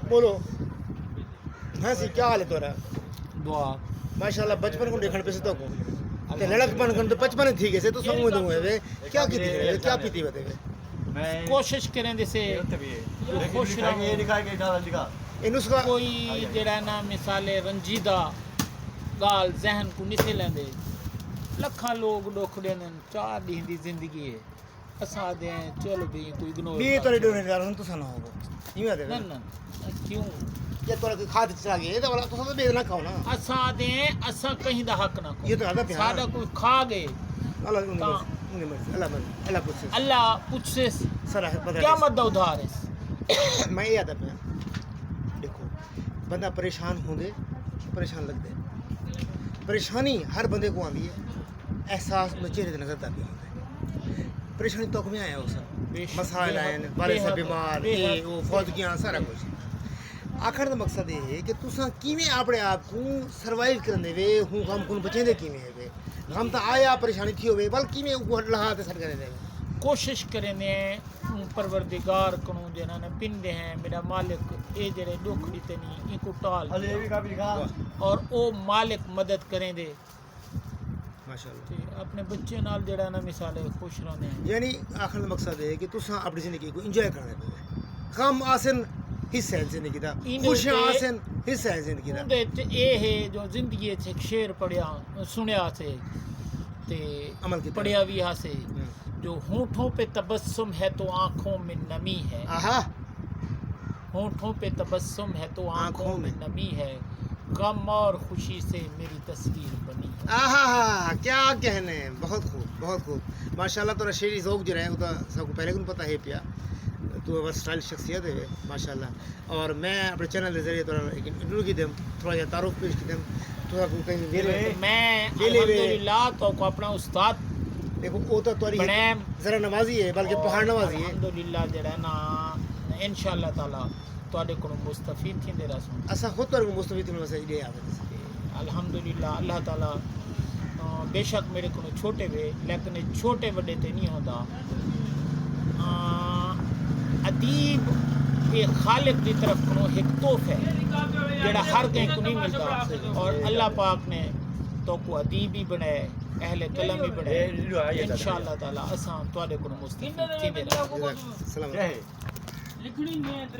بولو ہاں سی کیا حال ہے تورا دعا ماشاءاللہ بچپن کو دیکھن پہ سے تو تے لڑک پن کن تو بچپن تھی گئے سے تو سمجھ دوں ہے کیا کی تھی کیا پیتی بتے کوشش کریں جیسے خوش رہوں یہ نسخہ کوئی جڑا نا مثال رنجیدہ گال ذہن کو نہیں لیندے لکھاں لوگ ڈوکھ دین 4 دن دی زندگی ہے اساں دے چلو بھی کوئی اگنور بھی تو ڈونے دار ہن تو سنا ہوگا ایویں دے نہ کیوں کیا تو کھاد چلا گئے تو تو تو بے نہ کھاؤ نا اساں دے اساں کہیں دا حق نہ یہ تو آدھا کو پیار ساڈا کوئی کھا گئے اللہ پوچھ اللہ پوچھے سر قیامت دا ادھار ہے میں یہ آدھا پیا دیکھو بندہ پریشان ہوں دے پریشان لگ دے پریشانی ہر بندے کو آندی ہے احساس میں چہرے نظر آتا بھی ہوتا ہے پریشانی تو میں آیا اس مسائل آئے بڑے سے بیمار یہ وہ فوجگیاں سارا کچھ آخر دا مقصد یہ ہے کہ تساں کیویں اپنے آپ کو سروائیو کرنے وے ہوں غم کو بچیں دے کیویں ہے غم تا آیا پریشانی تھی ہوئے بل کیویں کو لہا تے سر کرنے دے کوشش کریں پروردگار کنوں جنہاں نے پندے ہیں میرا مالک اے جڑے دکھ دیتے نہیں ان کو ٹال اور او مالک مدد کریں دے ماشاءاللہ اپنے بچے نال جڑا نا مثال خوش رہنے ہیں یعنی آخر مقصد ہے کہ تساں اپنی زندگی کو انجوائے کرنے پہ غم آسن حصہ ہے زندگی دا خوشیاں آسن حصہ ہے زندگی دا اندے تے اے ہے جو زندگی ایک شعر پڑھیا سنیا سے تے عمل کی پڑھیا بھی ہا سے جو ہونٹوں پہ تبسم ہے تو آنکھوں میں نمی ہے آہا ہونٹوں پہ تبسم ہے تو آنکھوں میں نمی ہے غم اور خوشی سے میری تصویر بنی ہے آہا کیا کہنے بہت خوب ماشاءاللہ تو شعری ذوق جو رہے وہ تو سب کو پہلے کو پتہ ہے پیا تو بس اسٹائل شخصیت ہے ماشاءاللہ اور میں اپنے چینل کے ذریعے تو ایک انٹرویو کی دم تھوڑا جا تعارف پیش کی دم تو کہیں میرے میں الحمدللہ تو کو اپنا استاد دیکھو وہ تو تاری ذرا نوازی ہے بلکہ پہاڑ نوازی ہے الحمدللہ جڑا نا انشاءاللہ تعالی تواڈے کو مستفید تھیندے رہسوں اسا خود پر مستفید تھیندے واسطے دے آوے الحمدللہ اللہ تعالی بے شک میرے کو چھوٹے وے لیکن چھوٹے بڑے تے نہیں ہوندا ادیب ایک خالق دی طرف کو ایک تحفہ ہے جڑا ہر کہیں کو نہیں ملتا اور اللہ پاک نے تو کو ادیب ہی بنائے اہل قلم ہی بنائے انشاءاللہ تعالی اساں تواڈے کو مستفید تھیندے رہسوں السلام علیکم